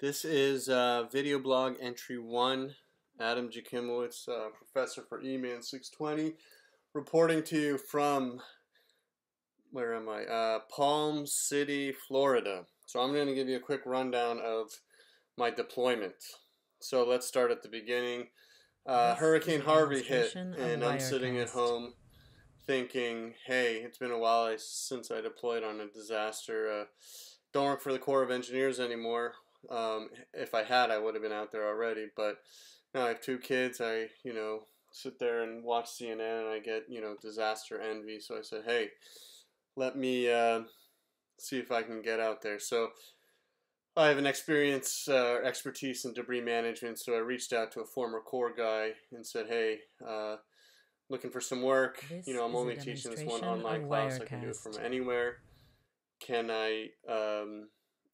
This is video blog entry 1. Adam Jakimowicz, professor for E-Man 620, reporting to you from, where am I? Palm City, Florida. So I'm going to give you a quick rundown of my deployment. So let's start at the beginning. Hurricane Harvey hit, and I'm sitting at home thinking, hey, it's been a while since I deployed on a disaster. Don't work for the Corps of Engineers anymore. If I had, I would have been out there already. But now I have 2 kids. I, sit there and watch CNN, and I get, disaster envy. So I said, hey, let me see if I can get out there. So I have an expertise in debris management. So I reached out to a former Corps guy and said, hey, looking for some work. I'm only teaching this one online class. I can do it from anywhere. Can I,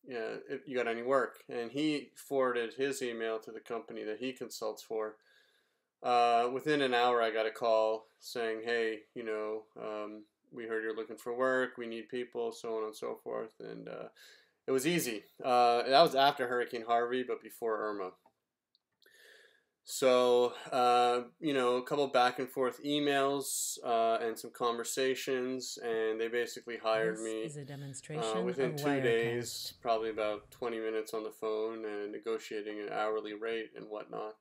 if you got any work? And he forwarded his email to the company that he consults for. Within an hour, I got a call saying, hey, we heard you're looking for work. We need people, so on and so forth. And it was easy. That was after Hurricane Harvey, but before Irma. So, a couple back and forth emails and some conversations, and they basically hired me within 2 days, probably about 20 minutes on the phone and negotiating an hourly rate and whatnot.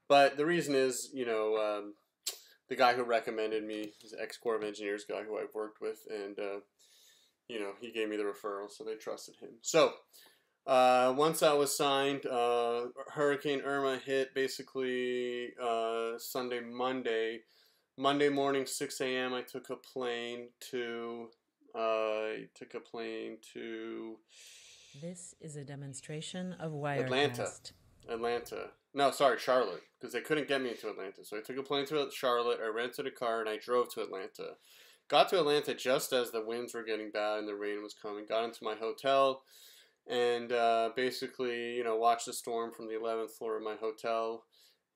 But the reason is, the guy who recommended me is an ex-Corps of Engineers guy who I've worked with, and, he gave me the referral, so they trusted him. So, once that was signed, Hurricane Irma hit basically Sunday, Monday. Monday morning, 6 a.m. I took a plane to. This is a demonstration of Wirecast. Atlanta. No, sorry, Charlotte, because they couldn't get me to Atlanta. So I took a plane to Charlotte. I rented a car and I drove to Atlanta. Got to Atlanta just as the winds were getting bad and the rain was coming. Got into my hotel. And basically, watched the storm from the 11th floor of my hotel,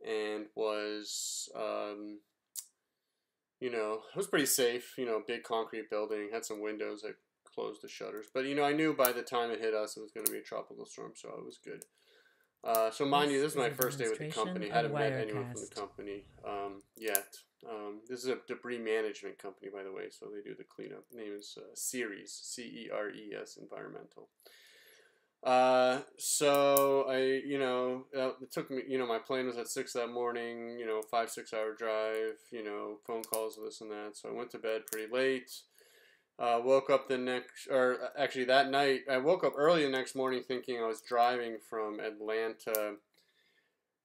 and was, it was pretty safe. Big concrete building, had some windows. I closed the shutters, but I knew by the time it hit us, it was going to be a tropical storm, so it was good. So mind you, this is my first day with the company. I hadn't met anyone from the company yet. This is a debris management company, by the way, so they do the cleanup. Name is Ceres, C-E-R-E-S, Environmental. So it took me, my plane was at 6 that morning, 5-6 hour drive, phone calls, this and that. So I went to bed pretty late. Woke up that night, I woke up early the next morning thinking I was driving from Atlanta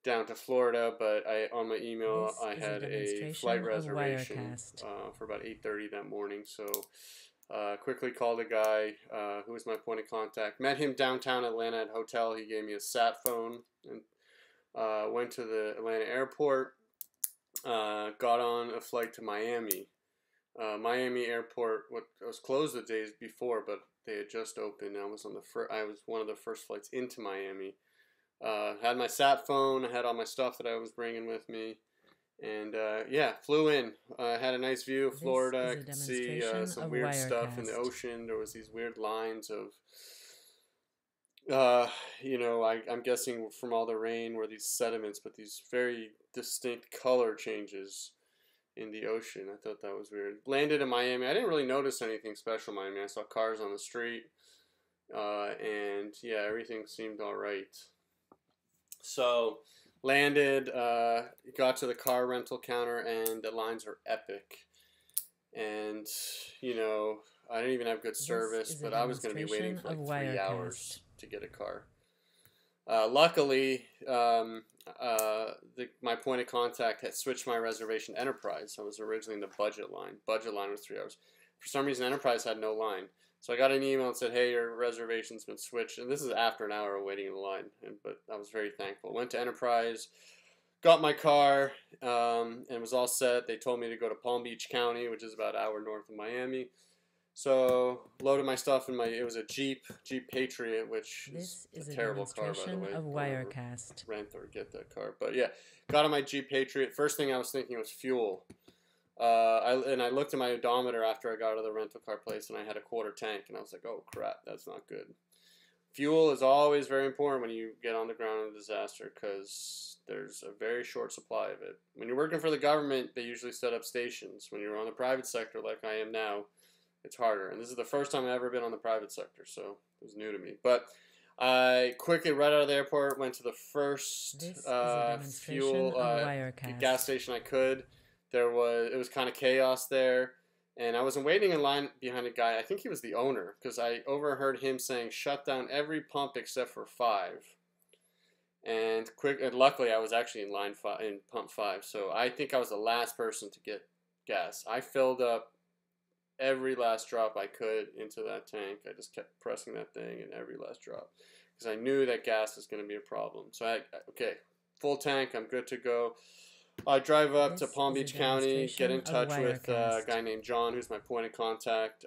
down to Florida, but on my email, I had a flight reservation, for about 8:30 that morning. So, quickly called a guy who was my point of contact. Met him downtown Atlanta at a hotel. He gave me a sat phone and went to the Atlanta airport. Got on a flight to Miami. Miami airport was closed the days before, but they had just opened. I was one of the first flights into Miami. Had my sat phone. I had all my stuff that I was bringing with me. And flew in. Had a nice view of Florida. I could see some weird stuff in the ocean. There was these weird lines of, I'm guessing from all the rain were these sediments, but these very distinct color changes in the ocean. I thought that was weird. Landed in Miami. I didn't really notice anything special in Miami. I saw cars on the street, and yeah, everything seemed all right. So landed, got to the car rental counter, and the lines are epic. And, I didn't even have good service, but I was going to be waiting for like 3 hours to get a car. Luckily, my point of contact had switched my reservation to Enterprise. I was originally in the budget line. Budget line was 3 hours. For some reason, Enterprise had no line. So I got an email and said, hey, your reservation's been switched. And this is after an hour of waiting in the line. But I was very thankful. Went to Enterprise, got my car, and was all set. They told me to go to Palm Beach County, which is about an hour north of Miami. So loaded my stuff in it was a Jeep Patriot, which is a terrible car, by the way. Of Wirecast. Rent or get that car. But yeah, got on my Jeep Patriot. First thing I was thinking was fuel. I looked at my odometer after I got out of the rental car place, and I had a quarter tank, and I was like, oh crap, that's not good. fuel is always very important when you get on the ground in a disaster because there's a very short supply of it. When you're working for the government, they usually set up stations. When you're on the private sector like I am now, it's harder. And this is the first time I've ever been on the private sector, so it was new to me. But I quickly, right out of the airport, went to the first fuel gas station I could. It was kind of chaos there. And I wasn't waiting in line behind a guy. I think he was the owner because I overheard him saying, "Shut down every pump except for 5." And luckily, I was actually in pump 5. So I think I was the last person to get gas. I filled up every last drop I could into that tank. I just kept pressing that thing in every last drop because I knew that gas was going to be a problem. So okay, full tank. I'm good to go. I drive up to Palm Beach County, get in touch with a guy named John, who's my point of contact,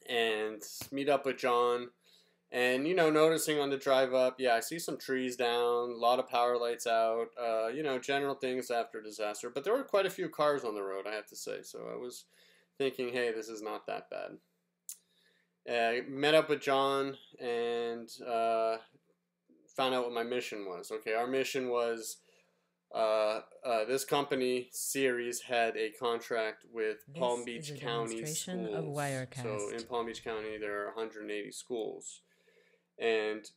and meet up with John. And, noticing on the drive up, I see some trees down, a lot of power lights out, general things after disaster. But there were quite a few cars on the road, I have to say. So I was thinking, hey, this is not that bad. I met up with John and found out what my mission was. Okay, our mission was... this company, Series, had a contract with Palm Beach County schools. So in Palm Beach County, there are 180 schools. And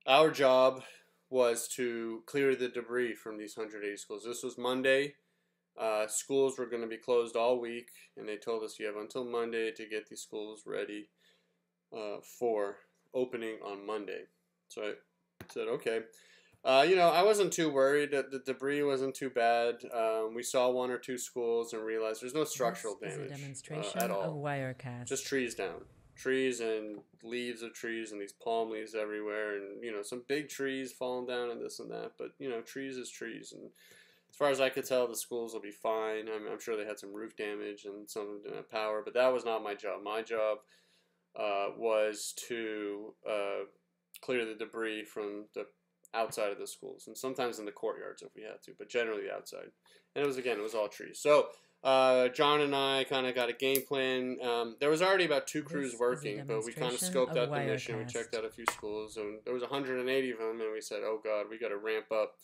our job was to clear the debris from these 180 schools. This was Monday. Schools were going to be closed all week, and they told us you have until Monday to get these schools ready for opening on Monday. So I said, okay. I wasn't too worried that the debris wasn't too bad. We saw 1 or 2 schools and realized there's no structural damage at all. Just trees down. Trees and leaves of trees and these palm leaves everywhere and, some big trees falling down and this and that. But, trees is trees. And as far as I could tell, the schools will be fine. I'm sure they had some roof damage and some of them didn't have power. But that was not my job. My job was to... clear the debris from the outside of the schools, and sometimes in the courtyards if we had to, but generally outside. And it was all trees. So John and I kind of got a game plan. There was already about 2 crews working, but we kind of scoped out the mission. We checked out a few schools, and there was 180 of them, and we said, oh God, we got to ramp up.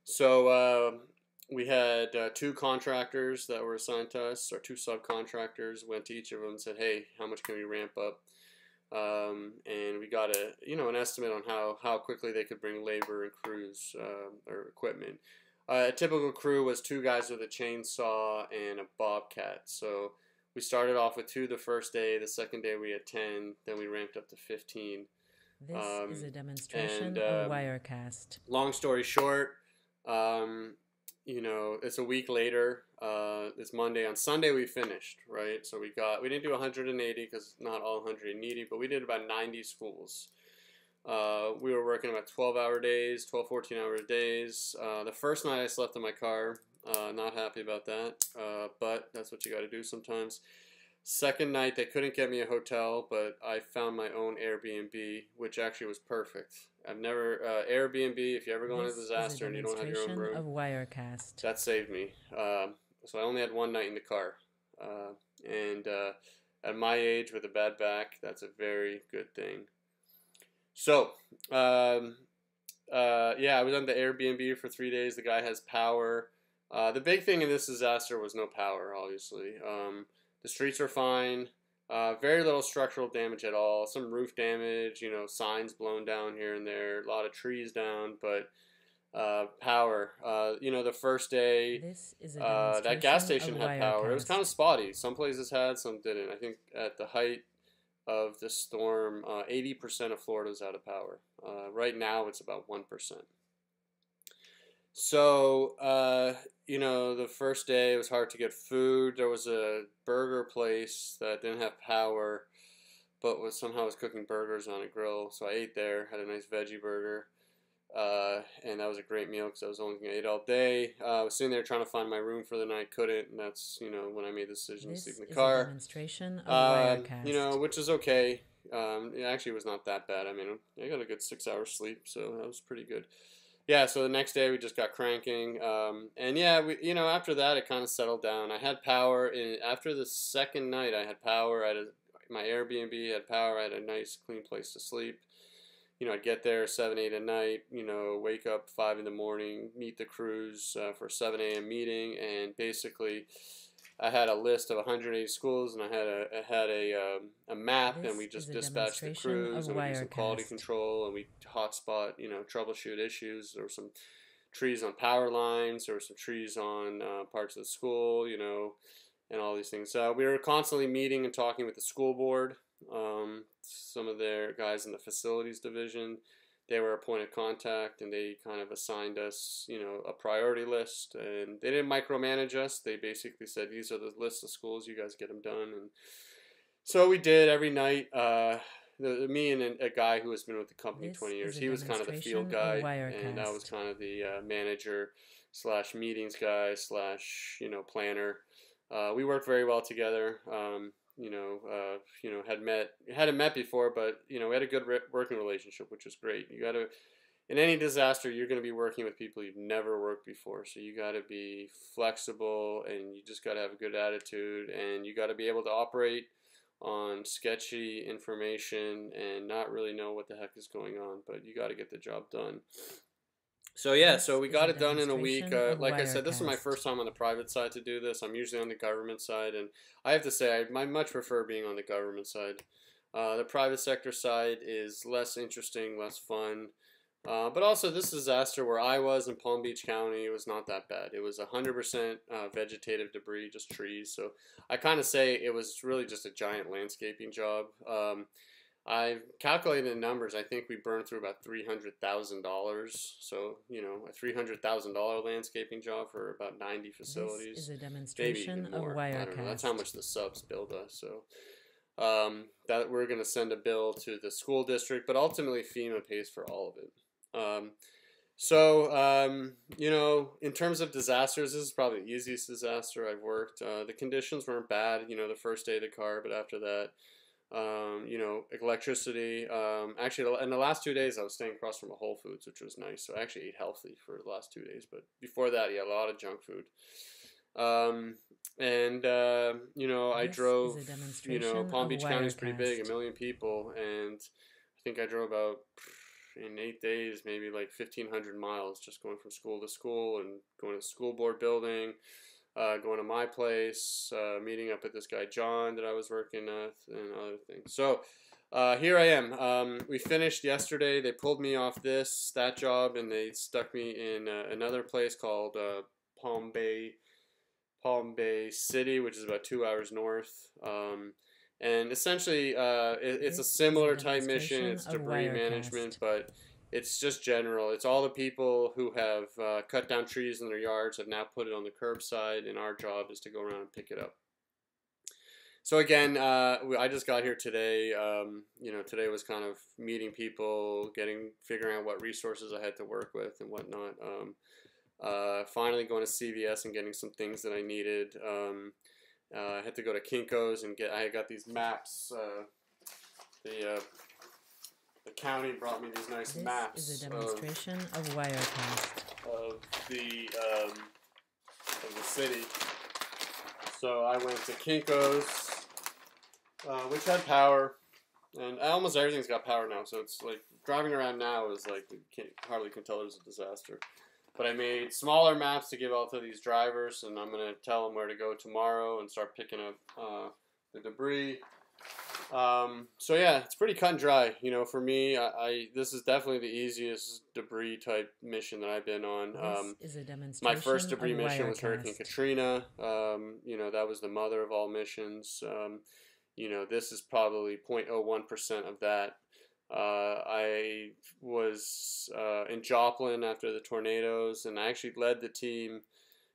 So we had 2 contractors that were assigned to us, or 2 subcontractors, went to each of them and said, hey, how much can we ramp up? And we got an estimate on how quickly they could bring labor and crews or equipment. A typical crew was 2 guys with a chainsaw and a bobcat. So we started off with 2 the first day. The second day we had 10. Then we ramped up to 15. This is a demonstration of Wirecast. Long story short, it's a week later. It's Monday. On Sunday we finished, right? So we didn't do 180 because not all 180 needy, but we did about 90 schools. We were working about 12-hour days, 14-hour days. The first night I slept in my car. Not happy about that, but that's what you got to do sometimes. Second night they couldn't get me a hotel, but I found my own Airbnb, which actually was perfect. I've never Airbnb. If you ever go in a disaster and you don't have your own room, of Wirecast. That saved me. So I only had 1 night in the car, and at my age with a bad back, that's a very good thing. So I was on the Airbnb for 3 days. The guy has power. The big thing in this disaster was no power. Obviously, the streets are fine. Very little structural damage at all. Some roof damage, signs blown down here and there. A lot of trees down, but power. The first day, that gas station had power. It was kind of spotty. Some places had, some didn't. I think at the height of the storm, 80% of Florida is out of power. Right now, it's about 1%. So, the first day it was hard to get food. There was a burger place that didn't have power, but somehow was cooking burgers on a grill. So I ate there, had a nice veggie burger, and that was a great meal because I was only going to eat all day. I was sitting there trying to find my room for the night, couldn't, and that's, when I made the decision to sleep in the car. A demonstration of Wirecast. Which is okay. It actually was not that bad. I got a good 6 hours sleep, so that was pretty good. yeah, so the next day we just got cranking, and yeah, after that it kind of settled down. I had power after the second night. I had power. My Airbnb had power. I had a nice clean place to sleep. I'd get there 7, 8 at night, wake up 5 in the morning, meet the crews for a 7 a.m. meeting, and basically I had a list of 180 schools, and I had a map, and we just dispatched the crews, and we do some quality control, and we hotspot, troubleshoot issues. There were some trees on power lines, there were some trees on parts of the school, and all these things. We were constantly meeting and talking with the school board. Some of their guys in the facilities division, they were a point of contact, and they kind of assigned us, a priority list, and they didn't micromanage us. They basically said, these are the lists of schools, you guys get them done. And so we did every night. Me and a guy who has been with the company 20 years, he was kind of the field guy, and I was kind of the manager / meetings guy / planner. We worked very well together. Hadn't met before, but we had a good working relationship, which was great. In any disaster, you're going to be working with people you've never worked before, so you got to be flexible, and you just got to have a good attitude, and you got to be able to operate on sketchy information and not really know what the heck is going on, but you got to get the job done. So yeah, so we got it done in a week. Like I said, this is my first time on the private side to do this. I'm usually on the government side, and I have to say I much prefer being on the government side. The private sector side is less interesting, less fun. But also this disaster where I was in Palm Beach County, it was not that bad. It was 100% vegetative debris, just trees. So I kind of say it was really just a giant landscaping job. I calculated the numbers. I think we burned through about $300,000. So, a $300,000 landscaping job for about 90 facilities. This is a demonstration maybe even more. of Wirecast. I don't know. That's how much the subs billed us. So, that we're going to send a bill to the school district, but ultimately FEMA pays for all of it. In terms of disasters, this is probably the easiest disaster I've worked. The conditions weren't bad, the first day of the car, but after that, electricity. Actually, in the last 2 days, I was staying across from a Whole Foods, which was nice. So I actually ate healthy for the last 2 days. But before that, yeah, a lot of junk food. I drove, Palm Beach County is pretty big, 1 million people. And I think I drove about, in 8 days, maybe like 1,500 miles just going from school to school and going to the school board building. Going to my place, meeting up with this guy John that I was working with, and other things. So here I am. We finished yesterday. They pulled me off that job, and they stuck me in another place called Palm Bay City, which is about 2 hours north. And essentially, it's a similar type mission. It's debris management, but it's just general. It's all the people who have cut down trees in their yards have now put it on the curbside, and our job is to go around and pick it up. So again, I just got here today. Today was kind of meeting people, figuring out what resources I had to work with and whatnot. Finally going to CVS and getting some things that I needed. I had to go to Kinko's and I got these maps. The county brought me these nice maps. This is a demonstration of Wirecast. Of the city. So I went to Kinko's, which had power, and almost everything's got power now. So it's like driving around now is like hardly can tell there's a disaster. But I made smaller maps to give out to these drivers, and I'm gonna tell them where to go tomorrow and start picking up the debris. So yeah, it's pretty cut and dry. For me, this is definitely the easiest debris type mission that I've been on. This is a demonstration. My first debris mission was Hurricane Katrina. That was the mother of all missions. This is probably 0.01% of that. I was in Joplin after the tornadoes, and I actually led the team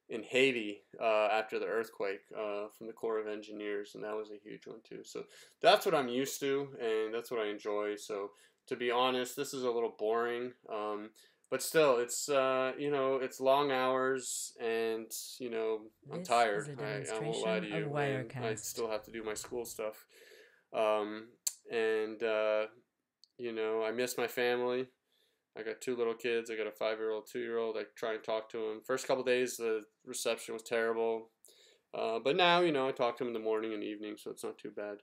in Haiti after the earthquake from the Corps of Engineers, and that was a huge one too. So that's what I'm used to, and that's what I enjoy. So to be honest, this is a little boring, but still, it's it's long hours, and I'm tired. I won't lie to you. And I still have to do my school stuff, I miss my family. I got 2 little kids. I got a 5-year-old, 2-year-old. I try and talk to them. First couple days, the reception was terrible. But now, I talk to them in the morning and evening, so it's not too bad.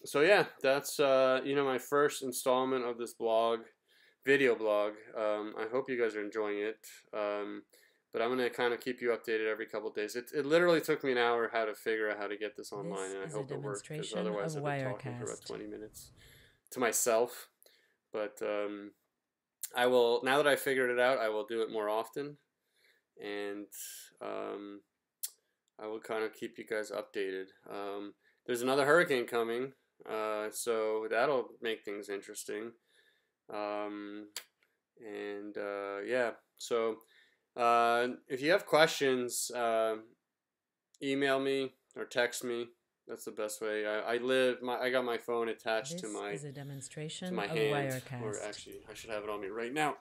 So yeah, that's, my first installment of this video blog. I hope you guys are enjoying it. But I'm going to kind of keep you updated every couple of days. It literally took me an hour how to figure out how to get this online, and I hope it worked, because otherwise I've been talking for about 20 minutes to myself. But I will, now that I figured it out, I will do it more often, and I will kind of keep you guys updated. There's another hurricane coming, so that'll make things interesting. Yeah, so if you have questions, email me or text me. That's the best way. I got my phone attached to my hand, or actually I should have it on me right now.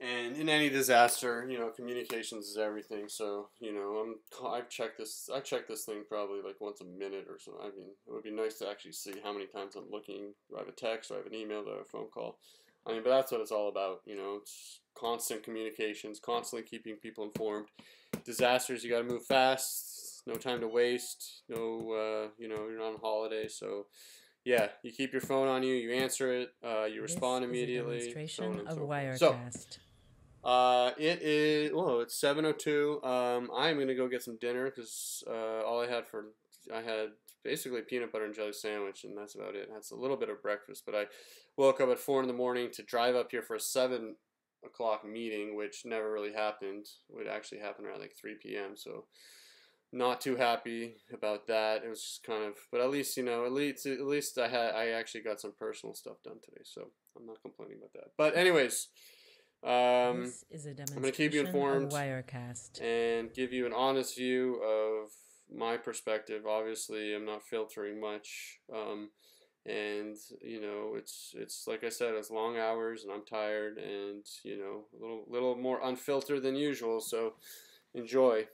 And in any disaster, communications is everything. So, I check this thing probably like once a minute or so. I mean, it would be nice to actually see how many times I'm looking. Do I have a text? Do I have an email? Do I have a phone call? I mean, but that's what it's all about. It's constant communications, constantly keeping people informed. Disasters, you got to move fast. No time to waste. No, you're not on holiday. So, yeah, you keep your phone on you. You answer it. You respond immediately. So on and so forth. So, it's 7:02. I'm gonna go get some dinner, because I had basically a peanut butter and jelly sandwich, and that's about it. That's a little bit of breakfast, but I woke up at 4 in the morning to drive up here for a 7 o'clock meeting, which never really happened. It would actually happen around like 3 p.m. So not too happy about that. It was just kind of, but at least I actually got some personal stuff done today, so I'm not complaining about that. But anyways. I'm going to keep you informed and give you an honest view of my perspective. Obviously, I'm not filtering much, and it's like I said, it's long hours, and I'm tired, and a little more unfiltered than usual. So enjoy.